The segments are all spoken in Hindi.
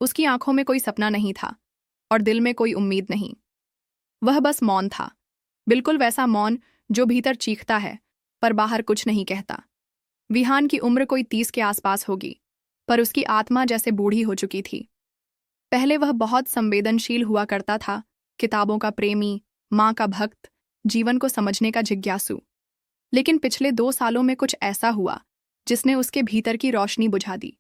उसकी आंखों में कोई सपना नहीं था और दिल में कोई उम्मीद नहीं। वह बस मौन था, बिल्कुल वैसा मौन जो भीतर चीखता है पर बाहर कुछ नहीं कहता। विहान की उम्र कोई 30 के आसपास होगी, पर उसकी आत्मा जैसे बूढ़ी हो चुकी थी। पहले वह बहुत संवेदनशील हुआ करता था, किताबों का प्रेमी, माँ का भक्त, जीवन को समझने का जिज्ञासु। लेकिन पिछले 2 सालों में कुछ ऐसा हुआ जिसने उसके भीतर की रोशनी बुझा दी।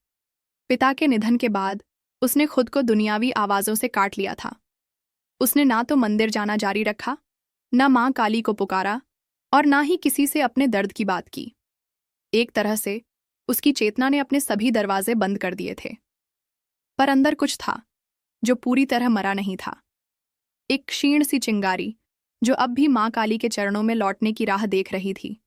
पिता के निधन के बाद उसने खुद को दुनियावी आवाज़ों से काट लिया था। उसने ना तो मंदिर जाना जारी रखा, ना माँ काली को पुकारा और ना ही किसी से अपने दर्द की बात की। एक तरह से उसकी चेतना ने अपने सभी दरवाजे बंद कर दिए थे। पर अंदर कुछ था जो पूरी तरह मरा नहीं था। एक क्षीण सी चिंगारी जो अब भी माँ काली के चरणों में लौटने की राह देख रही थी।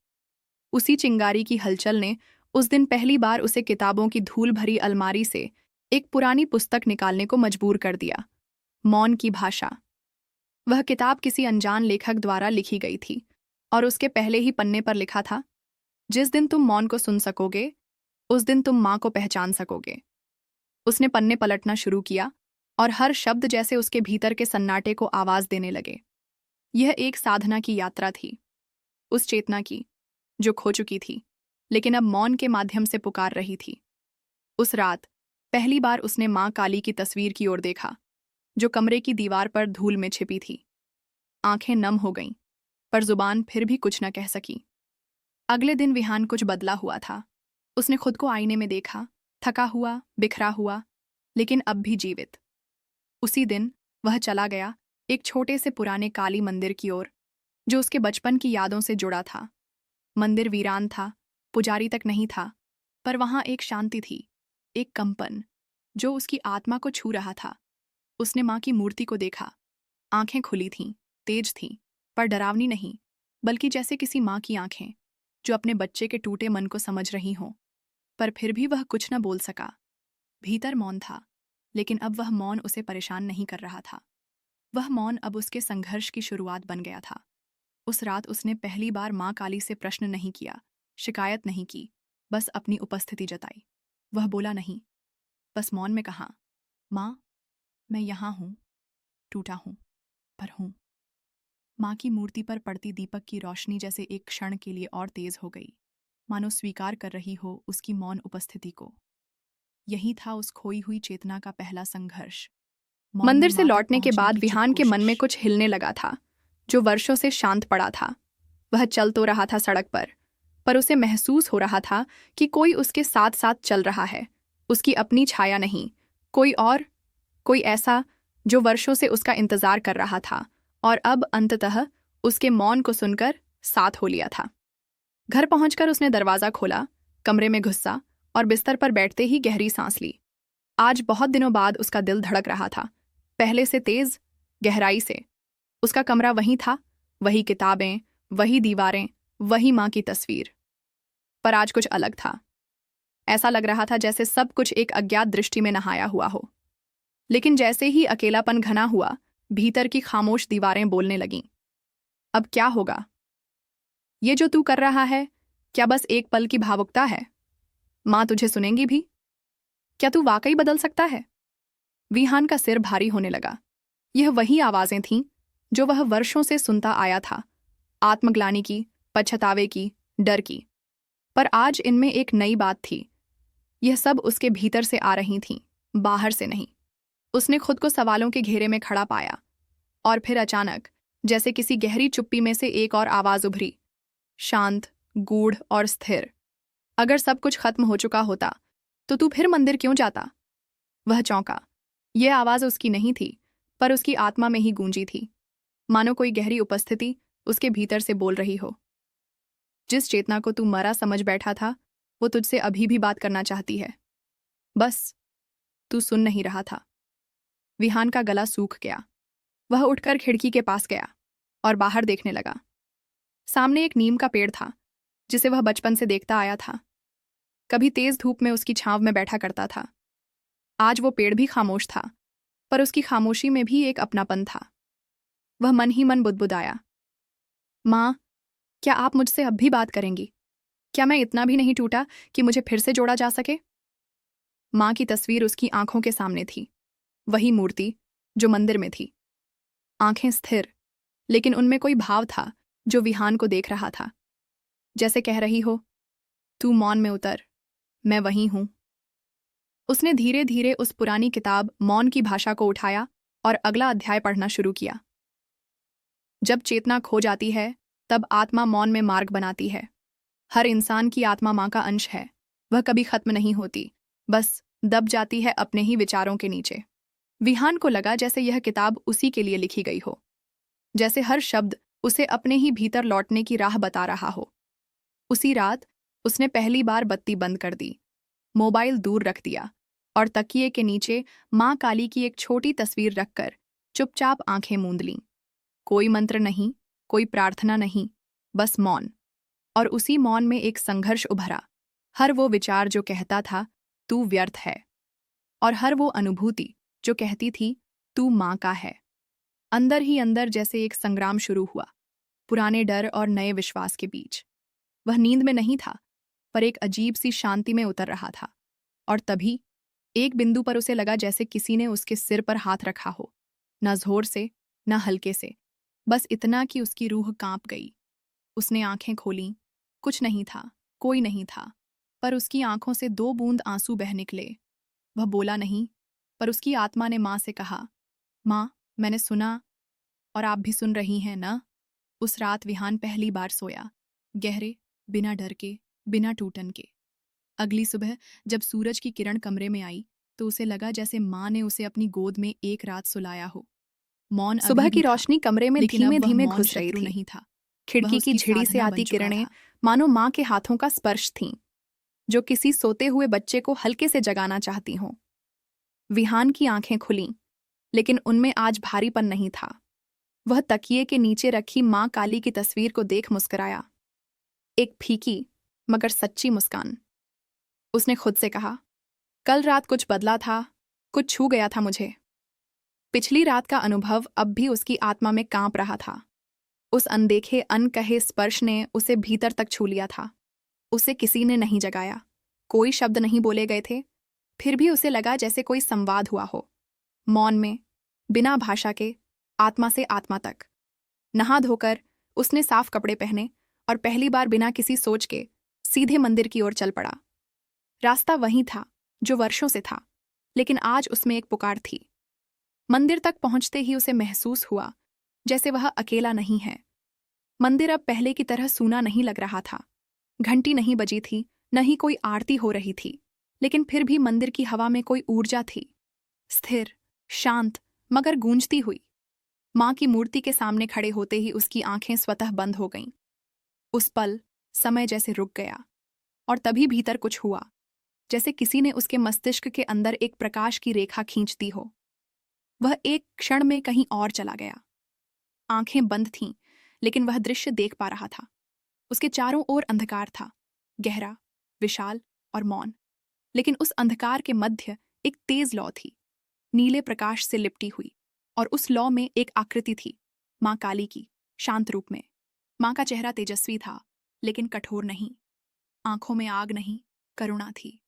उसी चिंगारी की हलचल ने उस दिन पहली बार उसे किताबों की धूल भरी अलमारी से एक पुरानी पुस्तक निकालने को मजबूर कर दिया। मौन की भाषा। वह किताब किसी अनजान लेखक द्वारा लिखी गई थी और उसके पहले ही पन्ने पर लिखा था, जिस दिन तुम मौन को सुन सकोगे उस दिन तुम माँ को पहचान सकोगे। उसने पन्ने पलटना शुरू किया और हर शब्द जैसे उसके भीतर के सन्नाटे को आवाज देने लगे। यह एक साधना की यात्रा थी, उस चेतना की जो खो चुकी थी लेकिन अब मौन के माध्यम से पुकार रही थी। उस रात पहली बार उसने माँ काली की तस्वीर की ओर देखा, जो कमरे की दीवार पर धूल में छिपी थी। आंखें नम हो गईं, पर जुबान फिर भी कुछ न कह सकी। अगले दिन विहान कुछ बदला हुआ था। उसने खुद को आईने में देखा, थका हुआ, बिखरा हुआ, लेकिन अब भी जीवित। उसी दिन वह चला गया एक छोटे से पुराने काली मंदिर की ओर, जो उसके बचपन की यादों से जुड़ा था। मंदिर वीरान था, पुजारी तक नहीं था, पर वहां एक शांति थी, एक कंपन जो उसकी आत्मा को छू रहा था। उसने माँ की मूर्ति को देखा। आंखें खुली थीं, तेज थीं, पर डरावनी नहीं, बल्कि जैसे किसी माँ की आंखें जो अपने बच्चे के टूटे मन को समझ रही हों। पर फिर भी वह कुछ न बोल सका। भीतर मौन था, लेकिन अब वह मौन उसे परेशान नहीं कर रहा था। वह मौन अब उसके संघर्ष की शुरुआत बन गया था। उस रात उसने पहली बार माँ काली से प्रश्न नहीं किया, शिकायत नहीं की, बस अपनी उपस्थिति जताई। वह बोला नहीं, बस मौन में कहा, माँ, मैं यहाँ हूँ, टूटा हूँ, पर हूँ। माँ की मूर्ति पर पड़ती दीपक की रोशनी जैसे एक क्षण के लिए और तेज हो गई, मानो स्वीकार कर रही हो उसकी मौन उपस्थिति को। यही था उस खोई हुई चेतना का पहला संघर्ष। मंदिर से लौटने के बाद विहान के मन में कुछ हिलने लगा था, जो वर्षों से शांत पड़ा था। वह चल तो रहा था सड़क पर उसे महसूस हो रहा था कि कोई उसके साथ साथ चल रहा है। उसकी अपनी छाया नहीं, कोई और, कोई ऐसा जो वर्षों से उसका इंतजार कर रहा था और अब अंततः उसके मौन को सुनकर साथ हो लिया था। घर पहुंचकर उसने दरवाजा खोला, कमरे में घुसा और बिस्तर पर बैठते ही गहरी सांस ली। आज बहुत दिनों बाद उसका दिल धड़क रहा था, पहले से तेज, गहराई से। उसका कमरा वही था, वही किताबें, वही दीवारें, वही माँ की तस्वीर। पर आज कुछ अलग था। ऐसा लग रहा था जैसे सब कुछ एक अज्ञात दृष्टि में नहाया हुआ हो। लेकिन जैसे ही अकेलापन घना हुआ, भीतर की खामोश दीवारें बोलने लगीं। अब क्या होगा? ये जो तू कर रहा है, क्या बस एक पल की भावुकता है? माँ तुझे सुनेंगी भी? क्या तू वाकई बदल सकता है? विहान का सिर भारी होने लगा। यह वही आवाजें थीं जो वह वर्षों से सुनता आया था, आत्मग्लानि की, पछतावे की, डर की। पर आज इनमें एक नई बात थी। यह सब उसके भीतर से आ रही थीं, बाहर से नहीं। उसने खुद को सवालों के घेरे में खड़ा पाया और फिर अचानक, जैसे किसी गहरी चुप्पी में से एक और आवाज उभरी, शांत, गूढ़ और स्थिर। अगर सब कुछ खत्म हो चुका होता तो तू फिर मंदिर क्यों जाता? वह चौंका। यह आवाज उसकी नहीं थी, पर उसकी आत्मा में ही गूंजी थी, मानो कोई गहरी उपस्थिति उसके भीतर से बोल रही हो। जिस चेतना को तू मरा समझ बैठा था, वो तुझसे अभी भी बात करना चाहती है। बस तू सुन नहीं रहा था। विहान का गला सूख गया। वह उठकर खिड़की के पास गया और बाहर देखने लगा। सामने एक नीम का पेड़ था, जिसे वह बचपन से देखता आया था। कभी तेज धूप में उसकी छांव में बैठा करता था। आज वो पेड़ भी खामोश था, पर उसकी खामोशी में भी एक अपनापन था। वह मन ही मन बुदबुदाया, माँ, क्या आप मुझसे अब भी बात करेंगी? क्या मैं इतना भी नहीं टूटा कि मुझे फिर से जोड़ा जा सके? माँ की तस्वीर उसकी आंखों के सामने थी, वही मूर्ति जो मंदिर में थी। आंखें स्थिर, लेकिन उनमें कोई भाव था जो विहान को देख रहा था, जैसे कह रही हो, तू मौन में उतर, मैं वहीं हूं। उसने धीरे धीरे उस पुरानी किताब मौन की भाषा को उठाया और अगला अध्याय पढ़ना शुरू किया। जब चेतना खो जाती है, तब आत्मा मौन में मार्ग बनाती है। हर इंसान की आत्मा माँ का अंश है। वह कभी खत्म नहीं होती, बस दब जाती है अपने ही विचारों के नीचे। विहान को लगा जैसे यह किताब उसी के लिए लिखी गई हो, जैसे हर शब्द उसे अपने ही भीतर लौटने की राह बता रहा हो। उसी रात उसने पहली बार बत्ती बंद कर दी, मोबाइल दूर रख दिया और तकिए के नीचे माँ काली की एक छोटी तस्वीर रखकर चुपचाप आंखें मूंद लीं। कोई मंत्र नहीं, कोई प्रार्थना नहीं, बस मौन। और उसी मौन में एक संघर्ष उभरा। हर वो विचार जो कहता था, तू व्यर्थ है, और हर वो अनुभूति जो कहती थी, तू माँ का है। अंदर ही अंदर जैसे एक संग्राम शुरू हुआ, पुराने डर और नए विश्वास के बीच। वह नींद में नहीं था, पर एक अजीब सी शांति में उतर रहा था। और तभी एक बिंदु पर उसे लगा जैसे किसी ने उसके सिर पर हाथ रखा हो, न जोर से, न हल्के से, बस इतना कि उसकी रूह कांप गई। उसने आंखें खोलीं। कुछ नहीं था, कोई नहीं था, पर उसकी आंखों से 2 बूंद आंसू बह निकले। वह बोला नहीं, पर उसकी आत्मा ने माँ से कहा, माँ, मैंने सुना, और आप भी सुन रही हैं ना। उस रात विहान पहली बार सोया, गहरे, बिना डर के, बिना टूटन के। अगली सुबह जब सूरज की किरण कमरे में आई, तो उसे लगा जैसे माँ ने उसे अपनी गोद में एक रात सुलाया हो। मौन सुबह अभी की भी था, रोशनी कमरे में लेकिन अब धीमे वह धीमे मौन घुस रही शत्रु थी। नहीं था। खिड़की वह की उसकी झिड़ी से साधना आती बन चुका किरणें था। मानो माँ के हाथों का स्पर्श थीं, जो किसी सोते हुए बच्चे को हल्के से जगाना चाहती हों। विहान की आंखें खुलीं, लेकिन उनमें आज भारीपन नहीं था। वह तकिए के नीचे रखी माँ काली की तस्वीर को देख मुस्कुराया, एक फीकी मगर सच्ची मुस्कान। उसने खुद से कहा, कल रात कुछ बदला था, कुछ छू गया था मुझे। पिछली रात का अनुभव अब भी उसकी आत्मा में कांप रहा था। उस अनदेखे अनकहे स्पर्श ने उसे भीतर तक छू लिया था। उसे किसी ने नहीं जगाया, कोई शब्द नहीं बोले गए थे, फिर भी उसे लगा जैसे कोई संवाद हुआ हो, मौन में, बिना भाषा के, आत्मा से आत्मा तक। नहा धोकर उसने साफ कपड़े पहने और पहली बार बिना किसी सोच के सीधे मंदिर की ओर चल पड़ा। रास्ता वही था जो वर्षों से था, लेकिन आज उसमें एक पुकार थी। मंदिर तक पहुंचते ही उसे महसूस हुआ जैसे वह अकेला नहीं है। मंदिर अब पहले की तरह सूना नहीं लग रहा था। घंटी नहीं बजी थी, न ही कोई आरती हो रही थी, लेकिन फिर भी मंदिर की हवा में कोई ऊर्जा थी, स्थिर, शांत, मगर गूंजती हुई। माँ की मूर्ति के सामने खड़े होते ही उसकी आंखें स्वतः बंद हो गईं। उस पल समय जैसे रुक गया, और तभी भीतर कुछ हुआ, जैसे किसी ने उसके मस्तिष्क के अंदर एक प्रकाश की रेखा खींच दी हो। वह एक क्षण में कहीं और चला गया। आंखें बंद थीं, लेकिन वह दृश्य देख पा रहा था। उसके चारों ओर अंधकार था, गहरा, विशाल और मौन। लेकिन उस अंधकार के मध्य एक तेज लौ थी, नीले प्रकाश से लिपटी हुई, और उस लौ में एक आकृति थी, माँ काली की, शांत रूप में। माँ का चेहरा तेजस्वी था, लेकिन कठोर नहीं। आंखों में आग नहीं, करुणा थी।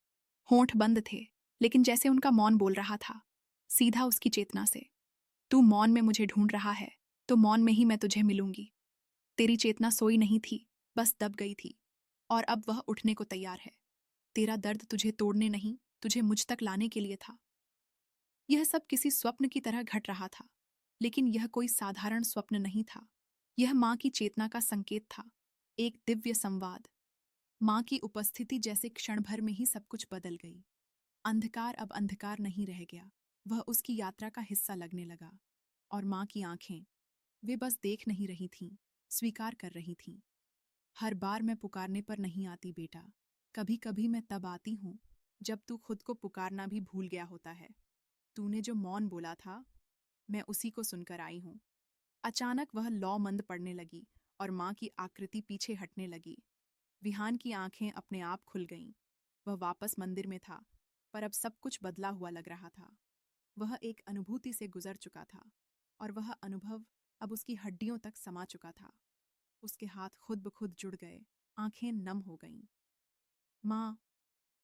होंठ बंद थे, लेकिन जैसे उनका मौन बोल रहा था, सीधा उसकी चेतना से। तू मौन में मुझे ढूंढ रहा है, तो मौन में ही मैं तुझे मिलूंगी। तेरी चेतना सोई नहीं थी, बस दब गई थी, और अब वह उठने को तैयार है। तेरा दर्द तुझे तोड़ने नहीं, तुझे मुझ तक लाने के लिए था। यह सब किसी स्वप्न की तरह घट रहा था, लेकिन यह कोई साधारण स्वप्न नहीं था। यह माँ की चेतना का संकेत था, एक दिव्य संवाद। माँ की उपस्थिति जैसे क्षण भर में ही सब कुछ बदल गई। अंधकार अब अंधकार नहीं रह गया, वह उसकी यात्रा का हिस्सा लगने लगा। और माँ की आंखें, वे बस देख नहीं रही थीं, स्वीकार कर रही थीं। हर बार मैं पुकारने पर नहीं आती बेटा, कभी कभी मैं तब आती हूँ जब तू खुद को पुकारना भी भूल गया होता है। तूने जो मौन बोला था, मैं उसी को सुनकर आई हूँ। अचानक वह लौ मंद पड़ने लगी और माँ की आकृति पीछे हटने लगी। विहान की आंखें अपने आप खुल गईं। वह वापस मंदिर में था, पर अब सब कुछ बदला हुआ लग रहा था। वह एक अनुभूति से गुजर चुका था, और वह अनुभव अब उसकी हड्डियों तक समा चुका था। उसके हाथ खुद ब खुद जुड़ गए, आंखें नम हो गईं। माँ,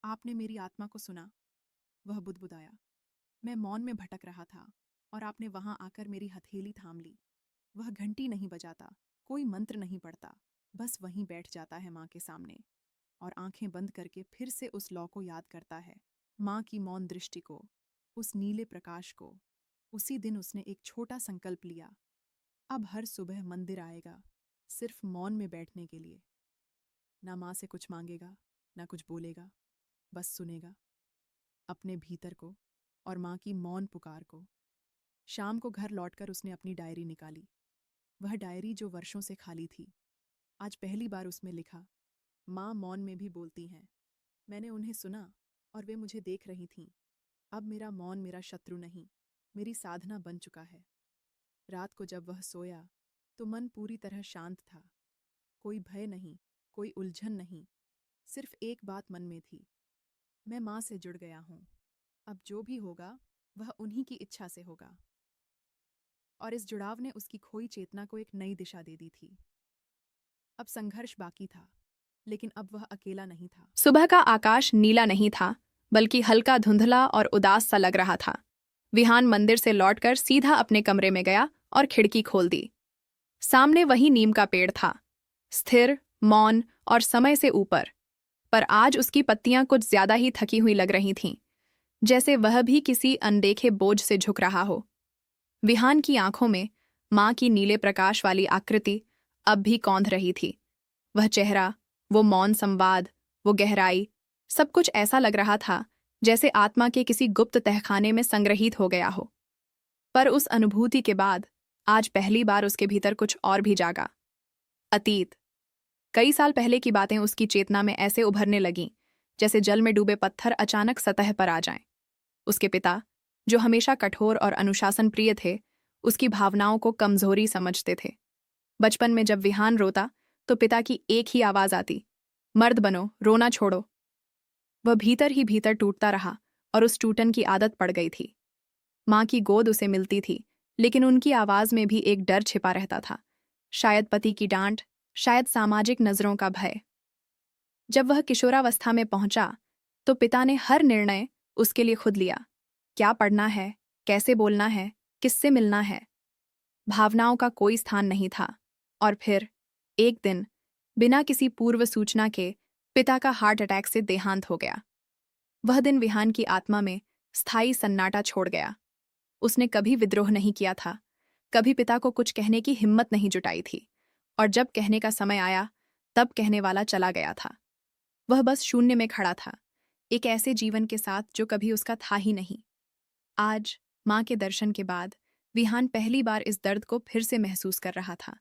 आपने मेरी आत्मा को सुना, वह बुदबुदाया। मैं मौन में भटक रहा था और आपने वहां आकर मेरी हथेली थाम ली। वह घंटी नहीं बजाता, कोई मंत्र नहीं पढ़ता, बस वहीं बैठ जाता है माँ के सामने और आंखें बंद करके फिर से उस लौ को याद करता है, माँ की मौन दृष्टि को, उस नीले प्रकाश को। उसी दिन उसने एक छोटा संकल्प लिया, अब हर सुबह मंदिर आएगा, सिर्फ मौन में बैठने के लिए। ना माँ से कुछ मांगेगा, ना कुछ बोलेगा, बस सुनेगा अपने भीतर को और माँ की मौन पुकार को। शाम को घर लौटकर उसने अपनी डायरी निकाली, वह डायरी जो वर्षों से खाली थी। आज पहली बार उसमें लिखा, माँ मौन में भी बोलती हैं। मैंने उन्हें सुना और वे मुझे देख रही थीं। अब मेरा मौन मेरा शत्रु नहीं, मेरी साधना बन चुका है। रात को जब वह सोया तो मन पूरी तरह शांत था। कोई भय नहीं, कोई उलझन नहीं, सिर्फ एक बात मन में थी, मैं माँ से जुड़ गया हूँ। अब जो भी होगा वह उन्हीं की इच्छा से होगा। और इस जुड़ाव ने उसकी खोई चेतना को एक नई दिशा दे दी थी। अब संघर्ष बाकी था, लेकिन अब वह अकेला नहीं था। सुबह का आकाश नीला नहीं था, बल्कि हल्का धुंधला और उदास सा लग रहा था। विहान मंदिर से लौटकर सीधा अपने कमरे में गया और खिड़की खोल दी। सामने वही नीम का पेड़ था, स्थिर, मौन और समय से ऊपर। पर आज उसकी पत्तियां कुछ ज्यादा ही थकी हुई लग रही थीं, जैसे वह भी किसी अनदेखे बोझ से झुक रहा हो। विहान की आंखों में माँ की नीले प्रकाश वाली आकृति अब भी कौंध रही थी। वह चेहरा, वो मौन संवाद, वो गहराई, सब कुछ ऐसा लग रहा था जैसे आत्मा के किसी गुप्त तहखाने में संग्रहित हो गया हो। पर उस अनुभूति के बाद आज पहली बार उसके भीतर कुछ और भी जागा। अतीत, कई साल पहले की बातें उसकी चेतना में ऐसे उभरने लगीं जैसे जल में डूबे पत्थर अचानक सतह पर आ जाएं। उसके पिता, जो हमेशा कठोर और अनुशासन प्रिय थे, उसकी भावनाओं को कमजोरी समझते थे। बचपन में जब विहान रोता तो पिता की एक ही आवाज आती, मर्द बनो, रोना छोड़ो। वह भीतर ही भीतर टूटता रहा और उस टूटन की आदत पड़ गई थी। माँ की गोद उसे मिलती थी, लेकिन उनकी आवाज में भी एक डर छिपा रहता था। शायद पति की डांट, शायद सामाजिक नजरों का भय। जब वह किशोरावस्था में पहुंचा तो पिता ने हर निर्णय उसके लिए खुद लिया। क्या पढ़ना है, कैसे बोलना है, किससे मिलना है। भावनाओं का कोई स्थान नहीं था। और फिर एक दिन, बिना किसी पूर्व सूचना के, पिता का हार्ट अटैक से देहांत हो गया। वह दिन विहान की आत्मा में स्थायी सन्नाटा छोड़ गया। उसने कभी विद्रोह नहीं किया था, कभी पिता को कुछ कहने की हिम्मत नहीं जुटाई थी, और जब कहने का समय आया तब कहने वाला चला गया था। वह बस शून्य में खड़ा था, एक ऐसे जीवन के साथ जो कभी उसका था ही नहीं। आज, माँ के दर्शन के बाद, विहान पहली बार इस दर्द को फिर से महसूस कर रहा था।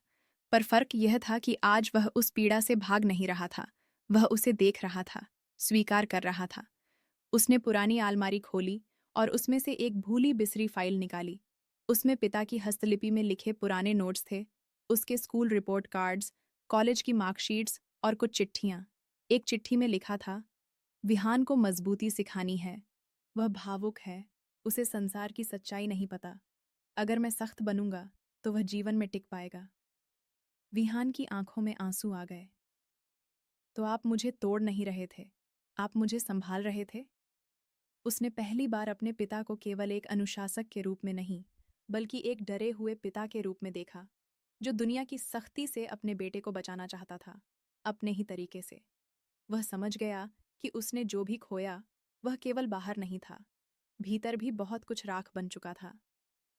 पर फर्क यह था कि आज वह उस पीड़ा से भाग नहीं रहा था, वह उसे देख रहा था, स्वीकार कर रहा था। उसने पुरानी अलमारी खोली और उसमें से एक भूली बिसरी फाइल निकाली। उसमें पिता की हस्तलिपि में लिखे पुराने नोट्स थे, उसके स्कूल रिपोर्ट कार्ड्स, कॉलेज की मार्कशीट्स और कुछ चिट्ठियां। एक चिट्ठी में लिखा था, विहान को मजबूती सिखानी है, वह भावुक है, उसे संसार की सच्चाई नहीं पता। अगर मैं सख्त बनूंगा तो वह जीवन में टिक पाएगा। विहान की आंखों में आंसू आ गए। तो आप मुझे तोड़ नहीं रहे थे, आप मुझे संभाल रहे थे। उसने पहली बार अपने पिता को केवल एक अनुशासक के रूप में नहीं, बल्कि एक डरे हुए पिता के रूप में देखा, जो दुनिया की सख्ती से अपने बेटे को बचाना चाहता था, अपने ही तरीके से। वह समझ गया कि उसने जो भी खोया वह केवल बाहर नहीं था, भीतर भी बहुत कुछ राख बन चुका था।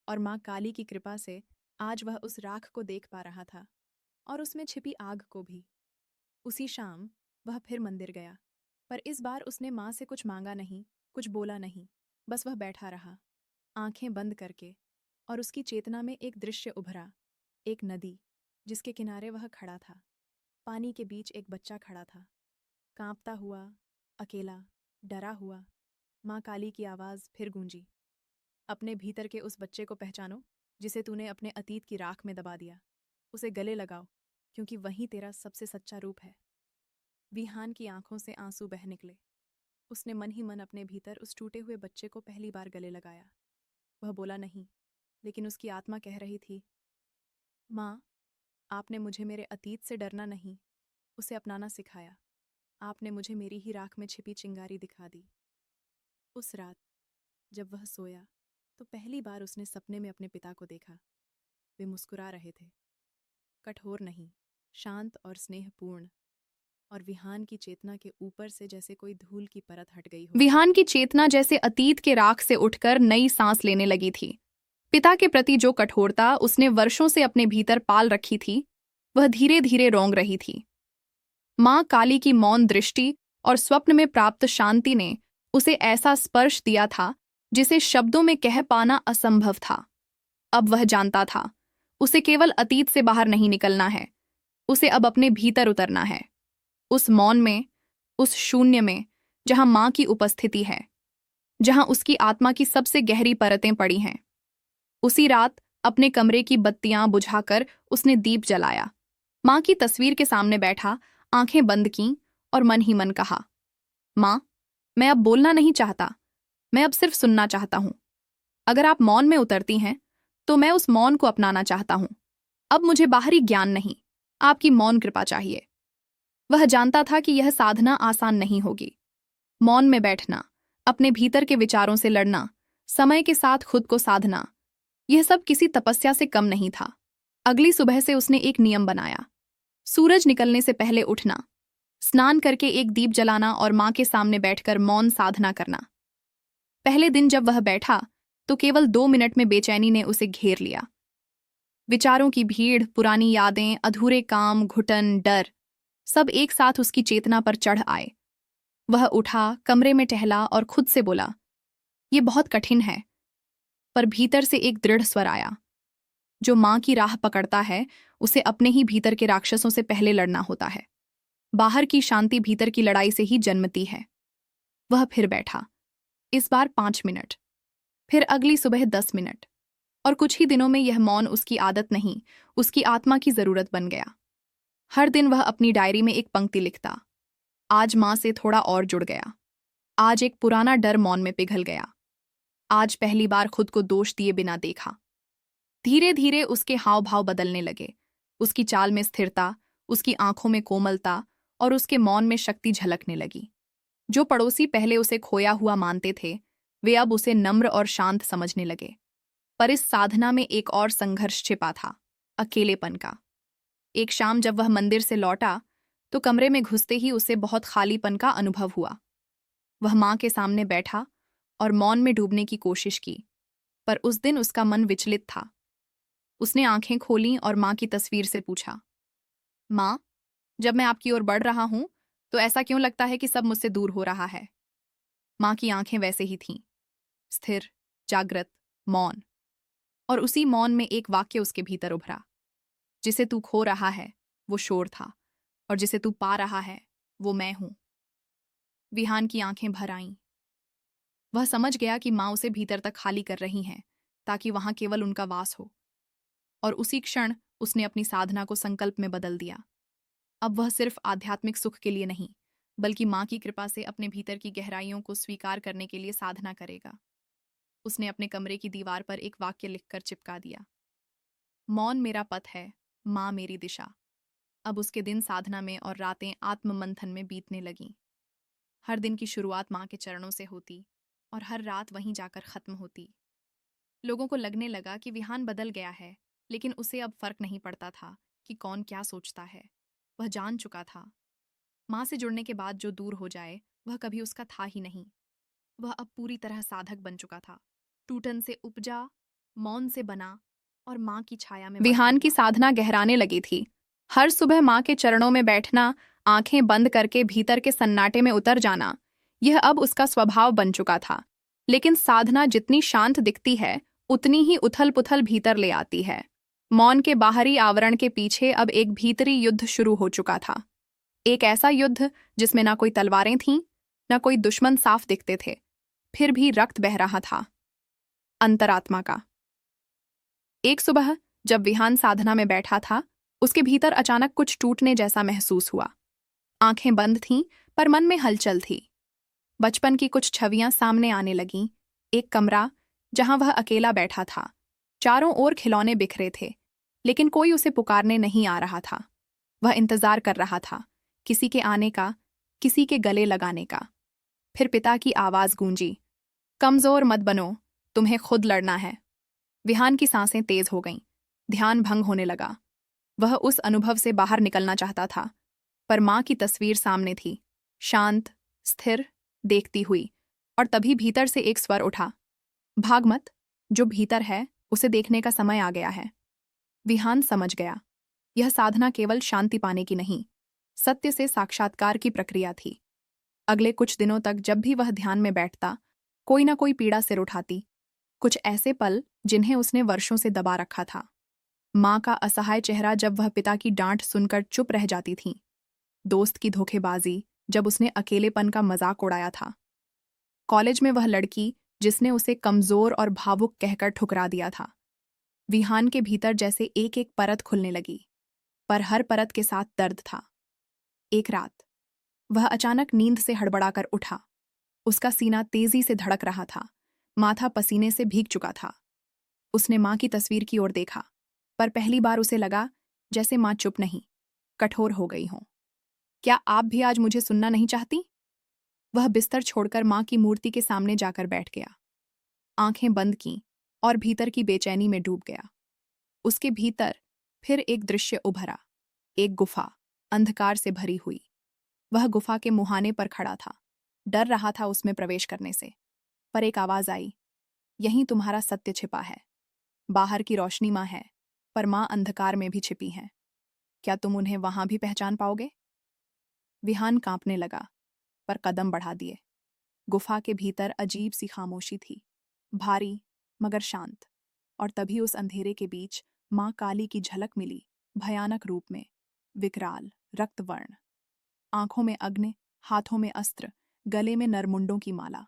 और माँ काली की कृपा से आज वह उस राख को देख पा रहा था, और उसमें छिपी आग को भी। उसी शाम वह फिर मंदिर गया, पर इस बार उसने माँ से कुछ मांगा नहीं, कुछ बोला नहीं। बस वह बैठा रहा, आंखें बंद करके, और उसकी चेतना में एक दृश्य उभरा, एक नदी जिसके किनारे वह खड़ा था। पानी के बीच एक बच्चा खड़ा था, कांपता हुआ, अकेला, डरा हुआ। माँ काली की आवाज़ फिर गूंजी, अपने भीतर के उस बच्चे को पहचानो जिसे तूने अपने अतीत की राख में दबा दिया। उसे गले लगाओ, क्योंकि वही तेरा सबसे सच्चा रूप है। विहान की आंखों से आंसू बह निकले। उसने मन ही मन अपने भीतर उस टूटे हुए बच्चे को पहली बार गले लगाया। वह बोला नहीं, लेकिन उसकी आत्मा कह रही थी, माँ, आपने मुझे मेरे अतीत से डरना नहीं, उसे अपनाना सिखाया। आपने मुझे मेरी ही राख में छिपी चिंगारी दिखा दी। उस रात जब वह सोया तो पहली बार उसने सपने में अपने पिता को देखा। वे मुस्कुरा रहे थे, कठोर नहीं, शांत और स्नेहपूर्ण, और विहान की चेतना के ऊपर से जैसे कोई धूल की परत हट गई हो। विहान की चेतना जैसे अतीत के राख से उठकर नई सांस लेने लगी थी। पिता के प्रति जो कठोरता उसने वर्षों से अपने भीतर पाल रखी थी, वह धीरे धीरे रौंग रही थी। मां काली की मौन दृष्टि और स्वप्न में प्राप्त शांति ने उसे ऐसा स्पर्श दिया था जिसे शब्दों में कह पाना असंभव था। अब वह जानता था, उसे केवल अतीत से बाहर नहीं निकलना है, उसे अब अपने भीतर उतरना है। उस मौन में, उस शून्य में, जहां मां की उपस्थिति है, जहां उसकी आत्मा की सबसे गहरी परतें पड़ी हैं। उसी रात अपने कमरे की बत्तियां बुझाकर उसने दीप जलाया, मां की तस्वीर के सामने बैठा, आंखें बंद कीं और मन ही मन कहा, मां, मैं अब बोलना नहीं चाहता, मैं अब सिर्फ सुनना चाहता हूं। अगर आप मौन में उतरती हैं तो मैं उस मौन को अपनाना चाहता हूं। अब मुझे बाहरी ज्ञान नहीं, आपकी मौन कृपा चाहिए। वह जानता था कि यह साधना आसान नहीं होगी। मौन में बैठना, अपने भीतर के विचारों से लड़ना, समय के साथ खुद को साधना, यह सब किसी तपस्या से कम नहीं था। अगली सुबह से उसने एक नियम बनाया, सूरज निकलने से पहले उठना, स्नान करके एक दीप जलाना और मां के सामने बैठकर मौन साधना करना। पहले दिन जब वह बैठा तो केवल 2 मिनट में बेचैनी ने उसे घेर लिया। विचारों की भीड़, पुरानी यादें, अधूरे काम, घुटन, डर, सब एक साथ उसकी चेतना पर चढ़ आए। वह उठा, कमरे में टहला और खुद से बोला, ये बहुत कठिन है। पर भीतर से एक दृढ़ स्वर आया, जो मां की राह पकड़ता है उसे अपने ही भीतर के राक्षसों से पहले लड़ना होता है। बाहर की शांति भीतर की लड़ाई से ही जन्मती है। वह फिर बैठा, इस बार 5 मिनट, फिर अगली सुबह 10 मिनट, और कुछ ही दिनों में यह मौन उसकी आदत नहीं, उसकी आत्मा की जरूरत बन गया। हर दिन वह अपनी डायरी में एक पंक्ति लिखता, आज मां से थोड़ा और जुड़ गया, आज एक पुराना डर मौन में पिघल गया, आज पहली बार खुद को दोष दिए बिना देखा। धीरे धीरे उसके हाव भाव बदलने लगे, उसकी चाल में स्थिरता, उसकी आंखों में कोमलता और उसके मौन में शक्ति झलकने लगी। जो पड़ोसी पहले उसे खोया हुआ मानते थे, वे अब उसे नम्र और शांत समझने लगे। पर इस साधना में एक और संघर्ष छिपा था, अकेलेपन का। एक शाम जब वह मंदिर से लौटा तो कमरे में घुसते ही उसे बहुत खालीपन का अनुभव हुआ। वह मां के सामने बैठा और मौन में डूबने की कोशिश की, पर उस दिन उसका मन विचलित था। उसने आंखें खोलीं और मां की तस्वीर से पूछा, मां, जब मैं आपकी ओर बढ़ रहा हूं तो ऐसा क्यों लगता है कि सब मुझसे दूर हो रहा है? मां की आंखें वैसे ही थीं, स्थिर, जागृत, मौन। और उसी मौन में एक वाक्य उसके भीतर उभरा, जिसे तू खो रहा है वो शोर था, और जिसे तू पा रहा है वो मैं हूं। विहान की आंखें भर आईं। वह समझ गया कि मां उसे भीतर तक खाली कर रही हैं ताकि वहां केवल उनका वास हो। और उसी क्षण उसने अपनी साधना को संकल्प में बदल दिया। अब वह सिर्फ आध्यात्मिक सुख के लिए नहीं, बल्कि मां की कृपा से अपने भीतर की गहराइयों को स्वीकार करने के लिए साधना करेगा। उसने अपने कमरे की दीवार पर एक वाक्य लिखकर चिपका दिया, मौन मेरा पथ है, मां मेरी दिशा। अब उसके दिन साधना में और रातें आत्म मंथन में बीतने लगीं। हर दिन की शुरुआत मां के चरणों से होती और हर रात वहीं जाकर खत्म होती। लोगों को लगने लगा कि विहान बदल गया है, लेकिन उसे अब फर्क नहीं पड़ता था कि कौन क्या सोचता है। वह जान चुका था, मां से जुड़ने के बाद जो दूर हो जाए वह कभी उसका था ही नहीं। वह अब पूरी तरह साधक बन चुका था, टूटन से उपजा, मौन से बना और मां की छाया में विहान की साधना गहराने लगी थी। हर सुबह मां के चरणों में बैठना, आंखें बंद करके भीतर के सन्नाटे में उतर जाना, यह अब उसका स्वभाव बन चुका था। लेकिन साधना जितनी शांत दिखती है उतनी ही उथल पुथल भीतर ले आती है। मौन के बाहरी आवरण के पीछे अब एक भीतरी युद्ध शुरू हो चुका था। एक ऐसा युद्ध जिसमें ना कोई तलवारें थीं, ना कोई दुश्मन साफ दिखते थे, फिर भी रक्त बह रहा था, अंतरात्मा का। एक सुबह जब विहान साधना में बैठा था, उसके भीतर अचानक कुछ टूटने जैसा महसूस हुआ। आंखें बंद थीं, पर मन में हलचल थी। बचपन की कुछ छवियां सामने आने लगीं। एक कमरा जहां वह अकेला बैठा था, चारों ओर खिलौने बिखरे थे, लेकिन कोई उसे पुकारने नहीं आ रहा था। वह इंतजार कर रहा था, किसी के आने का, किसी के गले लगाने का। फिर पिता की आवाज गूंजी, कमजोर मत बनो, तुम्हें खुद लड़ना है। विहान की सांसें तेज हो गईं, ध्यान भंग होने लगा। वह उस अनुभव से बाहर निकलना चाहता था, पर माँ की तस्वीर सामने थी, शांत, स्थिर, देखती हुई। और तभी भीतर से एक स्वर उठा, भाग मत, जो भीतर है उसे देखने का समय आ गया है। विहान समझ गया, यह साधना केवल शांति पाने की नहीं, सत्य से साक्षात्कार की प्रक्रिया थी। अगले कुछ दिनों तक जब भी वह ध्यान में बैठता, कोई ना कोई पीड़ा सिर उठाती, कुछ ऐसे पल जिन्हें उसने वर्षों से दबा रखा था। माँ का असहाय चेहरा जब वह पिता की डांट सुनकर चुप रह जाती थी, दोस्त की धोखेबाजी जब उसने अकेलेपन का मजाक उड़ाया था, कॉलेज में वह लड़की जिसने उसे कमजोर और भावुक कहकर ठुकरा दिया था। विहान के भीतर जैसे एक एक परत खुलने लगी, पर हर परत के साथ दर्द था। एक रात वह अचानक नींद से हड़बड़ाकर उठा। उसका सीना तेजी से धड़क रहा था, माथा पसीने से भीग चुका था। उसने माँ की तस्वीर की ओर देखा, पर पहली बार उसे लगा जैसे माँ चुप नहीं, कठोर हो गई हो। क्या आप भी आज मुझे सुनना नहीं चाहती? वह बिस्तर छोड़कर माँ की मूर्ति के सामने जाकर बैठ गया, आंखें बंद कीं और भीतर की बेचैनी में डूब गया। उसके भीतर फिर एक दृश्य उभरा, एक गुफा, अंधकार से भरी हुई। वह गुफा के मुहाने पर खड़ा था, डर रहा था उसमें प्रवेश करने से। पर एक आवाज आई, यहीं तुम्हारा सत्य छिपा है। बाहर की रोशनी माँ है, पर माँ अंधकार में भी छिपी है। क्या तुम उन्हें वहां भी पहचान पाओगे? विहान कांपने लगा, पर कदम बढ़ा दिए। गुफा के भीतर अजीब सी खामोशी थी, भारी मगर शांत। और तभी उस अंधेरे के बीच माँ काली की झलक मिली, भयानक रूप में, विकराल, रक्तवर्ण, आंखों में अग्नि, हाथों में अस्त्र, गले में नरमुंडों की माला।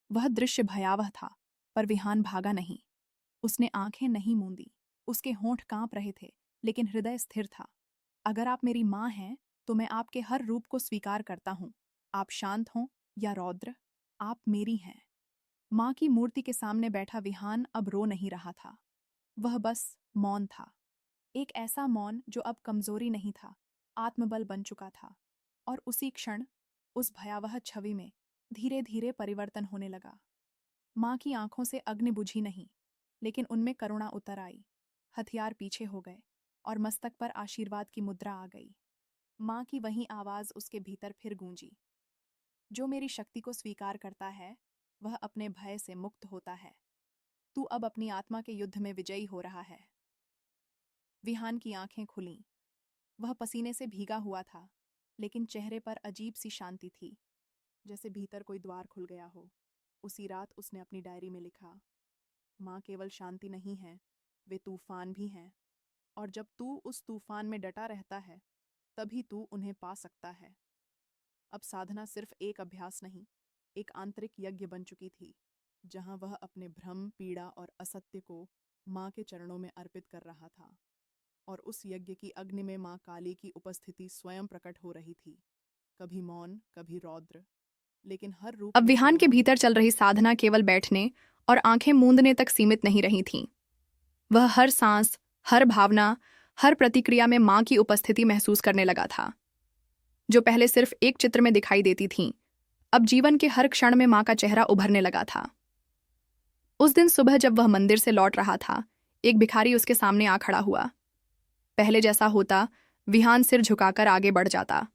वह दृश्य भयावह था, पर विहान भागा नहीं। उसने आंखें नहीं मूंदी। उसके होंठ कांप रहे थे, लेकिन हृदय स्थिर था। अगर आप मेरी माँ हैं, तो मैं आपके हर रूप को स्वीकार करता हूँ। आप शांत हों या रौद्र, आप मेरी हैं। माँ की मूर्ति के सामने बैठा विहान अब रो नहीं रहा था। वह बस मौन था, एक ऐसा मौन जो अब कमजोरी नहीं था, आत्मबल बन चुका था। और उसी क्षण उस भयावह छवि में धीरे धीरे परिवर्तन होने लगा। माँ की आंखों से अग्नि बुझी नहीं, लेकिन उनमें करुणा उतर आई। हथियार पीछे हो गए और मस्तक पर आशीर्वाद की मुद्रा आ गई। माँ की वही आवाज उसके भीतर फिर गूंजी, जो मेरी शक्ति को स्वीकार करता है, वह अपने भय से मुक्त होता है। तू अब अपनी आत्मा के युद्ध में विजयी हो रहा है। विहान की आंखें खुलीं। वह पसीने से भीगा हुआ था, लेकिन चेहरे पर अजीब सी शांति थी, जैसे भीतर कोई द्वार खुल गया हो। उसी रात उसने अपनी डायरी में लिखा, माँ केवल शांति नहीं है, वे तूफान भी हैं। और जब तू उस तूफान में डटा रहता है, तभी तू उन्हें पा सकता है। अब साधना सिर्फ एक अभ्यास नहीं, एक आंतरिक यज्ञ बन चुकी थी, जहां वह अपने भ्रम, पीड़ा और असत्य को माँ के चरणों में अर्पित कर रहा था। और उस यज्ञ की अग्नि में माँ काली की उपस्थिति स्वयं प्रकट हो रही थी, कभी मौन, कभी रौद्र, लेकिन हर रूप अब में विहान के करुणा। भीतर चल रही साधना केवल बैठने और आंखें मूंदने तक सीमित नहीं रही थी। वह हर सांस, हर भावना, हर प्रतिक्रिया में माँ की उपस्थिति महसूस करने लगा था। जो पहले सिर्फ एक चित्र में दिखाई देती थीं, अब जीवन के हर क्षण में माँ का चेहरा उभरने लगा था। उस दिन सुबह जब वह मंदिर से लौट रहा था, एक भिखारी उसके सामने आ खड़ा हुआ। पहले जैसा होता, विहान सिर झुकाकर आगे बढ़ जाता,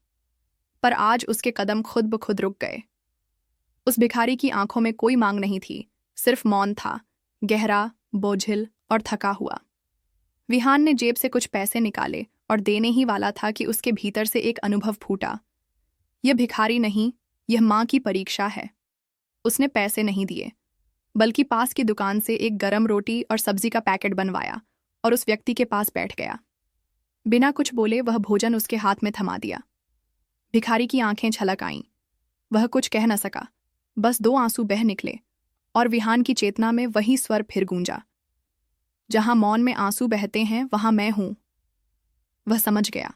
पर आज उसके कदम खुद ब खुद रुक गए। उस भिखारी की आंखों में कोई मांग नहीं थी, सिर्फ मौन था, गहरा, बोझिल और थका हुआ। विहान ने जेब से कुछ पैसे निकाले और देने ही वाला था कि उसके भीतर से एक अनुभव फूटा। यह भिखारी नहीं, यह माँ की परीक्षा है। उसने पैसे नहीं दिए, बल्कि पास की दुकान से एक गरम रोटी और सब्जी का पैकेट बनवाया और उस व्यक्ति के पास बैठ गया। बिना कुछ बोले वह भोजन उसके हाथ में थमा दिया। भिखारी की आंखें छलक आईं। वह कुछ कह न सका, बस 2 आंसू बह निकले और विहान की चेतना में वही स्वर फिर गूंजा, जहां मौन में आंसू बहते हैं वहां मैं हूं। वह समझ गया,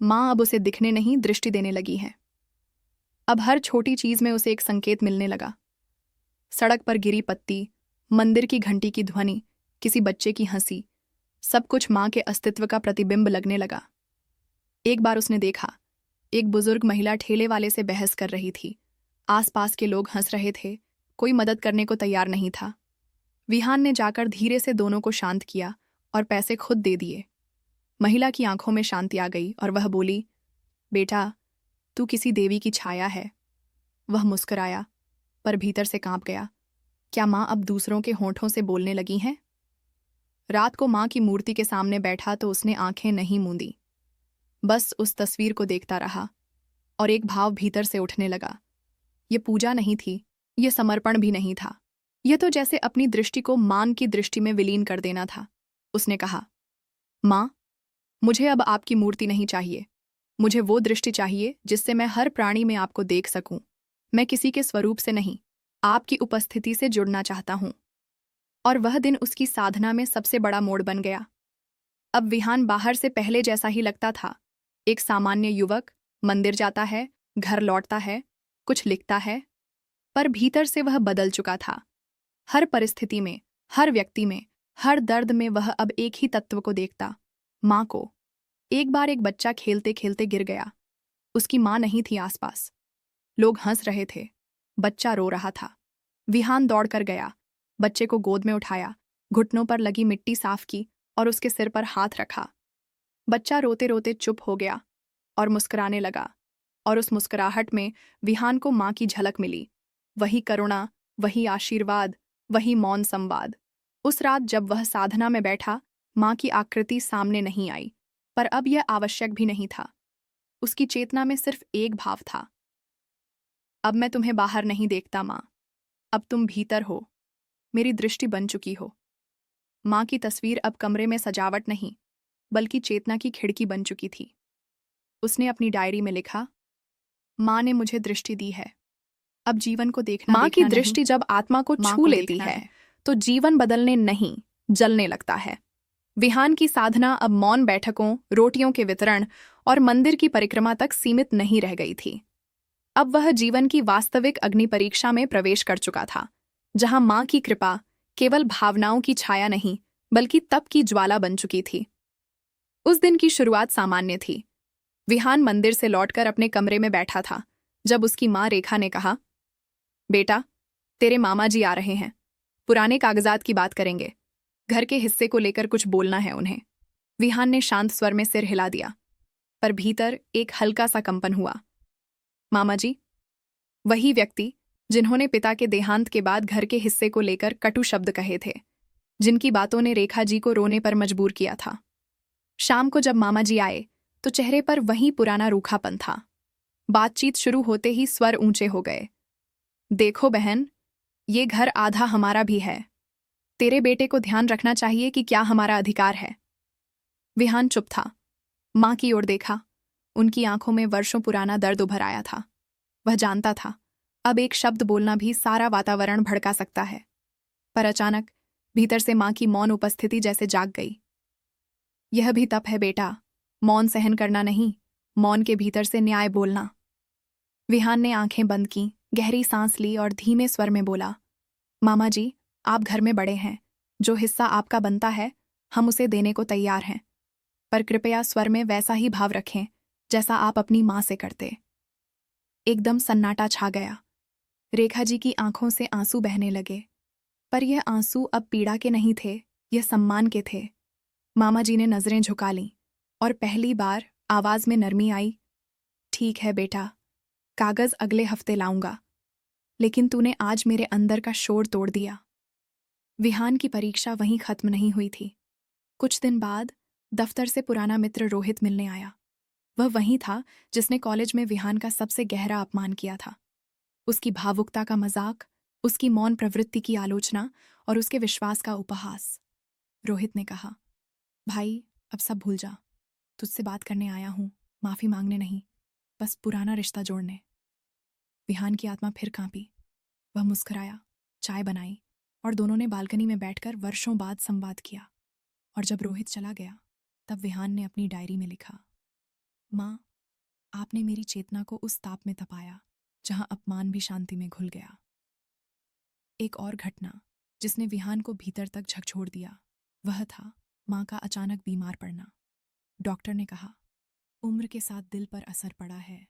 माँ अब उसे दिखने नहीं, दृष्टि देने लगी है। अब हर छोटी चीज में उसे एक संकेत मिलने लगा। सड़क पर गिरी पत्ती, मंदिर की घंटी की ध्वनि, किसी बच्चे की हंसी, सब कुछ माँ के अस्तित्व का प्रतिबिंब लगने लगा। एक बार उसने देखा, एक बुजुर्ग महिला ठेले वाले से बहस कर रही थी। आसपास के लोग हंस रहे थे, कोई मदद करने को तैयार नहीं था। विहान ने जाकर धीरे से दोनों को शांत किया और पैसे खुद दे दिए। महिला की आंखों में शांति आ गई और वह बोली, बेटा, तू किसी देवी की छाया है। वह मुस्कुराया, पर भीतर से कांप गया। क्या माँ अब दूसरों के होठों से बोलने लगी हैं? रात को माँ की मूर्ति के सामने बैठा तो उसने आंखें नहीं मूंदी, बस उस तस्वीर को देखता रहा। और एक भाव भीतर से उठने लगा। ये पूजा नहीं थी, ये समर्पण भी नहीं था। यह तो जैसे अपनी दृष्टि को मान की दृष्टि में विलीन कर देना था। उसने कहा, माँ, मुझे अब आपकी मूर्ति नहीं चाहिए। मुझे वो दृष्टि चाहिए जिससे मैं हर प्राणी में आपको देख सकूं। मैं किसी के स्वरूप से नहीं, आपकी उपस्थिति से जुड़ना चाहता हूं। और वह दिन उसकी साधना में सबसे बड़ा मोड़ बन गया। अब विहान बाहर से पहले जैसा ही लगता था। एक सामान्य युवक, मंदिर जाता है, घर लौटता है, कुछ लिखता है, पर भीतर से वह बदल चुका था। हर परिस्थिति में, हर व्यक्ति में, हर दर्द में वह अब एक ही तत्व को देखता, माँ को। एक बार एक बच्चा खेलते खेलते गिर गया। उसकी माँ नहीं थी आसपास। लोग हंस रहे थे, बच्चा रो रहा था। विहान दौड़कर गया, बच्चे को गोद में उठाया, घुटनों पर लगी मिट्टी साफ की और उसके सिर पर हाथ रखा। बच्चा रोते रोते चुप हो गया और मुस्कुराने लगा। और उस मुस्कुराहट में विहान को माँ की झलक मिली। वही करुणा, वही आशीर्वाद, वही मौन संवाद। उस रात जब वह साधना में बैठा, माँ की आकृति सामने नहीं आई, पर अब यह आवश्यक भी नहीं था। उसकी चेतना में सिर्फ एक भाव था, अब मैं तुम्हें बाहर नहीं देखता माँ, अब तुम भीतर हो, मेरी दृष्टि बन चुकी हो। माँ की तस्वीर अब कमरे में सजावट नहीं, बल्कि चेतना की खिड़की बन चुकी थी। उसने अपनी डायरी में लिखा, माँ ने मुझे दृष्टि दी है, अब जीवन को देखना माँ की देखना नहीं, दृष्टि जब आत्मा को माँ छू को लेती देखना है तो जीवन बदलने नहीं, जलने लगता है। विहान की साधना अब मौन बैठकों, रोटियों के वितरण और मंदिर की परिक्रमा तक सीमित नहीं रह गई थी। अब वह जीवन की वास्तविक अग्नि परीक्षा में प्रवेश कर चुका था, जहां माँ की कृपा केवल भावनाओं की छाया नहीं, बल्कि तप की ज्वाला बन चुकी थी। उस दिन की शुरुआत सामान्य थी। विहान मंदिर से लौटकर अपने कमरे में बैठा था, जब उसकी माँ रेखा ने कहा, बेटा, तेरे मामा जी आ रहे हैं, पुराने कागजात की बात करेंगे, घर के हिस्से को लेकर कुछ बोलना है उन्हें। विहान ने शांत स्वर में सिर हिला दिया, पर भीतर एक हल्का सा कंपन हुआ। मामा जी, वही व्यक्ति जिन्होंने पिता के देहांत के बाद घर के हिस्से को लेकर कटु शब्द कहे थे, जिनकी बातों ने रेखा जी को रोने पर मजबूर किया था। शाम को जब मामा जी आए तो चेहरे पर वही पुराना रूखापन था। बातचीत शुरू होते ही स्वर ऊंचे हो गए। देखो बहन, ये घर आधा हमारा भी है। तेरे बेटे को ध्यान रखना चाहिए कि क्या हमारा अधिकार है। विहान चुप था, माँ की ओर देखा। उनकी आंखों में वर्षों पुराना दर्द उभर आया था। वह जानता था, अब एक शब्द बोलना भी सारा वातावरण भड़का सकता है। पर अचानक भीतर से माँ की मौन उपस्थिति जैसे जाग गई। यह भी तप है बेटा, मौन सहन करना नहीं, मौन के भीतर से न्याय बोलना। विहान ने आंखें बंद की, गहरी सांस ली और धीमे स्वर में बोला, मामा जी, आप घर में बड़े हैं, जो हिस्सा आपका बनता है हम उसे देने को तैयार हैं, पर कृपया स्वर में वैसा ही भाव रखें जैसा आप अपनी माँ से करते। एकदम सन्नाटा छा गया। रेखा जी की आंखों से आंसू बहने लगे, पर यह आंसू अब पीड़ा के नहीं थे, यह सम्मान के थे। मामा जी ने नजरें झुका लीं और पहली बार आवाज में नरमी आई, ठीक है बेटा, कागज अगले हफ्ते लाऊंगा, लेकिन तूने आज मेरे अंदर का शोर तोड़ दिया। विहान की परीक्षा वहीं खत्म नहीं हुई थी। कुछ दिन बाद दफ्तर से पुराना मित्र रोहित मिलने आया। वह वहीं था जिसने कॉलेज में विहान का सबसे गहरा अपमान किया था। उसकी भावुकता का मजाक, उसकी मौन प्रवृत्ति की आलोचना और उसके विश्वास का उपहास। रोहित ने कहा, भाई, अब सब भूल जा, तुझसे बात करने आया हूं, माफी मांगने नहीं, बस पुराना रिश्ता जोड़ने। विहान की आत्मा फिर कांपी। वह मुस्कुराया, चाय बनाई और दोनों ने बालकनी में बैठकर वर्षों बाद संवाद किया। और जब रोहित चला गया, तब विहान ने अपनी डायरी में लिखा, माँ, आपने मेरी चेतना को उस ताप में तपाया जहां अपमान भी शांति में घुल गया। एक और घटना जिसने विहान को भीतर तक झकझोर दिया, वह था माँ का अचानक बीमार पड़ना। डॉक्टर ने कहा, उम्र के साथ दिल पर असर पड़ा है,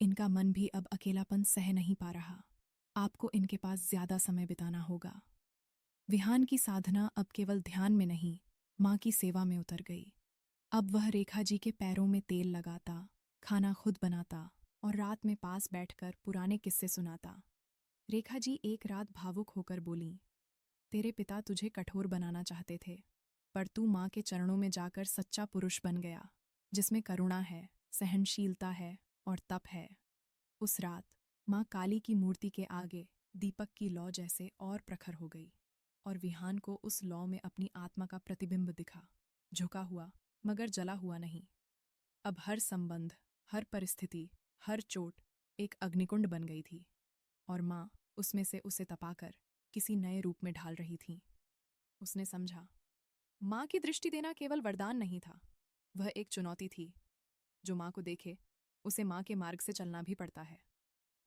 इनका मन भी अब अकेलापन सह नहीं पा रहा, आपको इनके पास ज्यादा समय बिताना होगा। विहान की साधना अब केवल ध्यान में नहीं, माँ की सेवा में उतर गई। अब वह रेखा जी के पैरों में तेल लगाता, खाना खुद बनाता और रात में पास बैठकर पुराने किस्से सुनाता। रेखा जी एक रात भावुक होकर बोलीं, तेरे पिता तुझे कठोर बनाना चाहते थे, पर तू माँ के चरणों में जाकर सच्चा पुरुष बन गया, जिसमें करुणा है, सहनशीलता है और तप है। उस रात माँ काली की मूर्ति के आगे दीपक की लौ जैसे और प्रखर हो गई, और विहान को उस लौ में अपनी आत्मा का प्रतिबिंब दिखा, झुका हुआ मगर जला हुआ नहीं। अब हर संबंध, हर परिस्थिति, हर चोट एक अग्निकुंड बन गई थी, और माँ उसमें से उसे तपाकर किसी नए रूप में ढाल रही थी। उसने समझा, माँ की दृष्टि देना केवल वरदान नहीं था, वह एक चुनौती थी। जो माँ को देखे उसे माँ के मार्ग से चलना भी पड़ता है,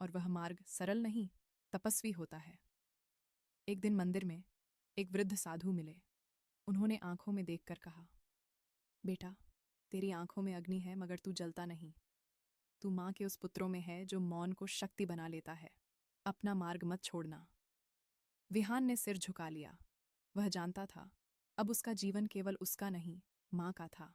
और वह मार्ग सरल नहीं, तपस्वी होता है। एक दिन मंदिर में एक वृद्ध साधु मिले। उन्होंने आंखों में देखकर कहा, बेटा, तेरी आंखों में अग्नि है मगर तू जलता नहीं। तू माँ के उस पुत्रों में है जो मौन को शक्ति बना लेता है। अपना मार्ग मत छोड़ना। विहान ने सिर झुका लिया। वह जानता था अब उसका जीवन केवल उसका नहीं, माँ का था।